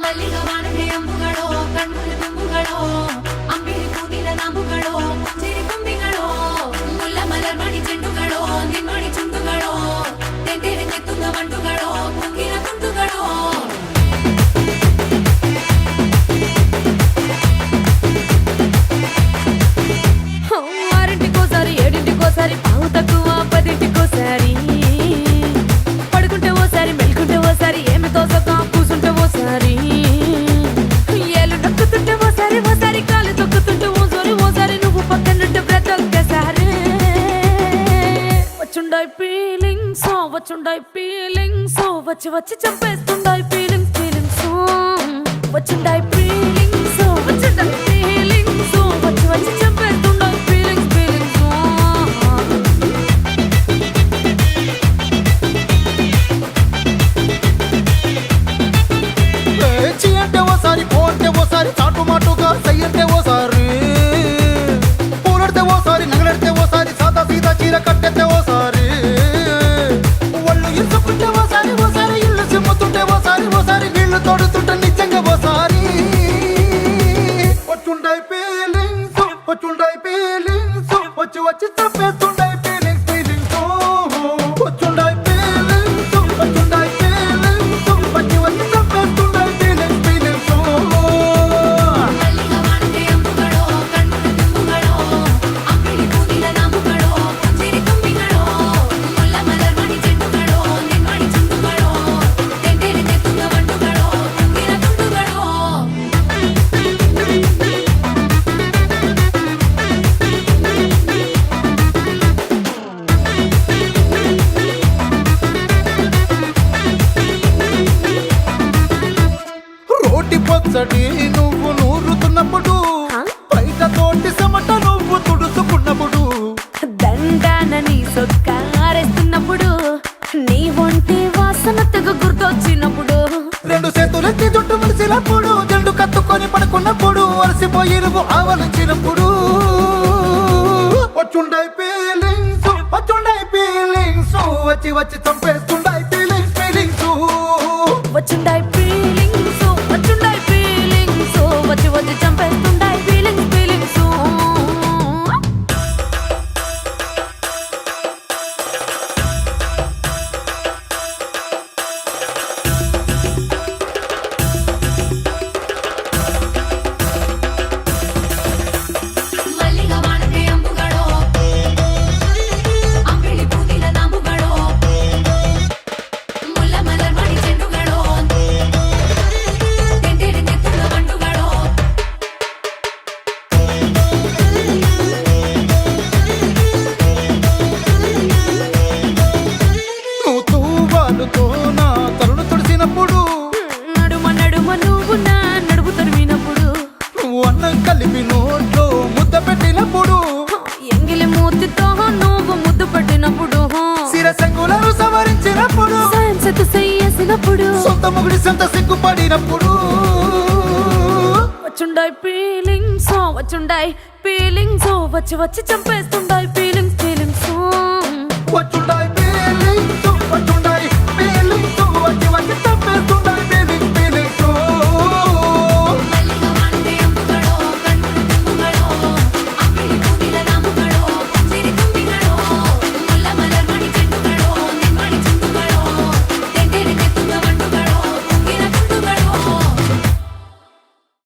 ಅಂಬುಗಳೋ ಕಣ್ಣುಗಳ ತುಂಬುಗಳೋ ಅಂಬಿಳಿ ಕೂದಿಲ ನಂಬುಗಳೋ ಮುಂಜಿರಿ ತುಂಬಿಗಳೋ ಮುಲ್ಲ ಮಲರ್ ಮಣಿ ಚೆಂಡುಗಳೋ ನಿನ್ಮಣಿ ಚುಂಡುಗಳೋ ತೆಂದೆರೆ ತೆತ್ತುಂಗ ಮಂಟುಗಳೋ ಮುಂಗಿನ ತುಂಡುಗಳೋ ఆరింటికోసారి ఏడింటికోసారి పావు తక్కువ పదింటికోసారి పడుకుంటే ఓసారి మెలుకుంటే ఓసారి ఏమి తోసక కూసుంటే ఓసారి ఏలు నొక్కుతుంటే ఓసారి ఓసారి కాలు తొక్కుతుంటే ఓసారి నువ్వు పక్కనుంటే బ్రతొక్కసారి వచ్చుండాయి ఫీలింగ్స్ వచ్చి వచ్చి చంపేస్తుండాయి ఫీలింగ్స్ వచ్చుండాయి ఫీలింగ్స్ వచ్చి వచ్చి చంపేస్తుండాయి ఫీలింగ్స్ చీ అంటే ఓసారి పో అంటే ఓసారి చాటు మాటుగా సై అంటే ఓసారి పూలడితే ఓసారి నగలడితే ఓసారి సాదా సీదా చీర కట్టెత్తే ఓసారి ఒళ్ళు ఇరుసుకుంటే ఓసారి ఇల్లు సిమ్ముతుంటే ఓసారి నీళ్లు తోడుతుంటే నిజంగా ఓసారి వచ్చుండాయి ఫీలింగ్స్ వచ్చి వచ్చి తప్పేస్తుండాయి ఫీలింగ్స్ వచ్చుండాయి ఫీలింగ్స్ వచ్చి వచ్చి తప్పేస్తుండాయి ఫీలింగ్స్ మల్లిగా వాడితే అంబుಗಳೋ కಣ್ಣుల తుంబుಗಳೋ అంబిಳಿ ಕೂದಿಲ ನಂಬುಗಳೋ ಮುಂಜಿರಿ ತುಂಬಿಗಳೋ ಮುಲ್ಲ ಮಲರ್ ಮಣಿ ಚೆಂಡುಗಳೋ ನಿನ್ಮಣಿ ಚುಂಡುಗಳೋ ತೆಂದೆರೆ ತೆತ್ತುಂಗ ಮಂಟುಗಳೋ ಮುಂಗಿನ ತುಂಡುಗಳೋ రోటి పచ్చడి నువ్వు నూరుతున్నప్పుడు బయట తోటి సమట నువ్వు తుడుచుకున్నప్పుడు దండానని సొక్కారేస్తున్నప్పుడు నీ ఒంటి వాసన తెగ గుర్తొచ్చినప్పుడు రెండు చేతులెత్తి జుట్టు ములిసినప్పుడు జండు కత్తుకొని పడుకున్నప్పుడు అలసిపోయి నువ్వు ఆవలించినప్పుడు వచ్చుండాయి ఫీలింగ్స్ వచ్చి వచ్చి చంపేస్తుండాయి ఫీలింగ్స్ వచ్చుండాయి ఫీలింగ్స్ వచ్చి వచ్చి చంపేస్తుండాయి ఫీలింగ్స్ మల్లిగా వాడితే అంబుಗಳೋ అంబిಳಿ ಕೂದಿಲ ನಂಬುಗಳೋ ಮುಲ್ಲ ಮಲರ್ ಮಣಿ ಚೆಂಡುಗಳೋ ತೆಂದೆರೆ ತೆತ್ತುಂಗ ಮಂಟುಗಳೋ నువ్వు తూవాలుతో నా తరుణు తుడిసినప్పుడు నడుమ నువ్వు నా నడుపు తరిమినప్పుడు నువ్వు అన్నం కలిపి నోట్లో ముద్ద పెట్టినప్పుడు ఎంగిలి మూతితో నువ్వు ముద్దు పెట్టినప్పుడు శిరసంగులను సవరించినప్పుడు సైన్సెతు చెయ్యేసినప్పుడు సొంత ముగుడి సొంత సిగ్గుపడినప్పుడు వచ్చుండాయి ఫీలింగ్స్ వచ్చి వచ్చి చంపేస్తుండాయి ఫీలింగ్స్ వచ్చుండాయి